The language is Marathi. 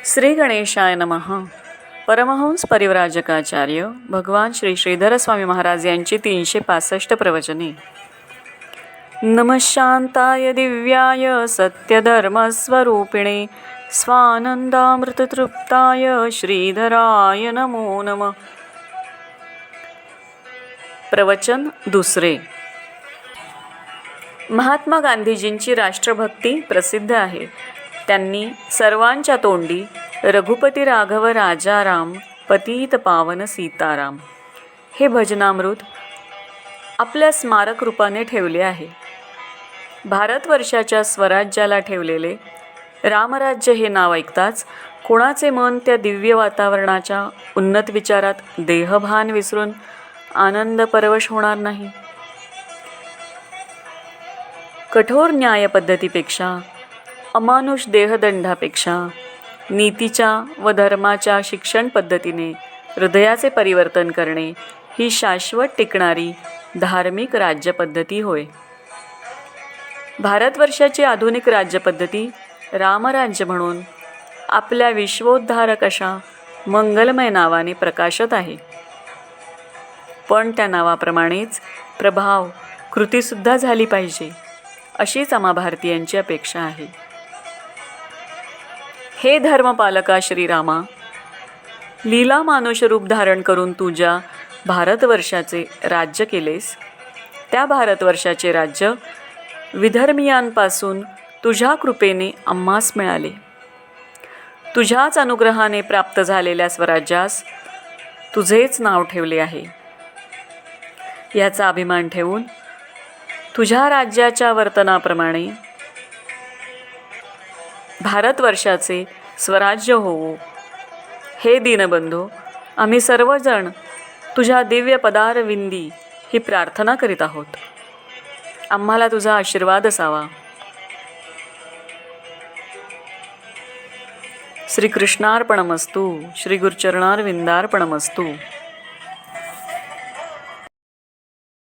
श्री गणेशाय नमः. परमहंस परिव्राजकाचार्य भगवान श्री श्रीधर स्वामी महाराज यांची 365 प्रवचने. नमः शांताय दिव्याय सत्यधर्मस्वरूपिणे स्वानंदामृततृप्ताय श्रीधराय नमो नमः. प्रवचन दुसरे. महात्मा गांधीजींची राष्ट्रभक्ती प्रसिद्ध आहे. त्यांनी सर्वांच्या तोंडी रघुपती राघव राजाराम पतित पावन सीताराम हे भजनामृत आपल्या स्मारक रूपाने ठेवले आहे. भारतवर्षाच्या स्वराज्याला ठेवलेले रामराज्य हे नाव ऐकताच कोणाचे मन त्या दिव्य वातावरणाच्या उन्नत विचारात देहभान विसरून आनंद परवश होणार नाही. कठोर न्याय पद्धतीपेक्षा, अमानुष देहदंडापेक्षा नीतीच्या व धर्माच्या शिक्षण पद्धतीने हृदयाचे परिवर्तन करणे ही शाश्वत टिकणारी धार्मिक राज्यपद्धती होय. भारतवर्षाची आधुनिक राज्यपद्धती रामराज्य म्हणून आपल्या विश्वोद्धारक अशा मंगलमय नावाने प्रकाशत आहे. पण त्या नावाप्रमाणेच प्रभाव कृतीसुद्धा झाली पाहिजे अशीच आम्हा भारतीयांची अपेक्षा आहे. हे धर्मपालका श्रीरामा, लीला मानुष रूप धारण करून तू ज्या भारतवर्षाचे राज्य केलेस, त्या भारतवर्षाचे राज्य विधर्मीयांपासून तुझ्या कृपेने आम्हास मिळाले. तुझ्याच अनुग्रहाने प्राप्त झालेल्या स्वराज्यास तुझेच नाव ठेवले आहे. याचा अभिमान ठेवून तुझ्या राज्याच्या वर्तनाप्रमाणे भारतवर्षाचे स्वराज्य होवो. हे दीनबंधो, आम्ही सर्वजण तुझ्या दिव्य पदारविंदी ही प्रार्थना करीत आहोत. आम्हाला तुझा आशीर्वाद असावा. श्री कृष्णार्पणमस्तु. श्री गुरुचरणारविंदार्पणमस्तु.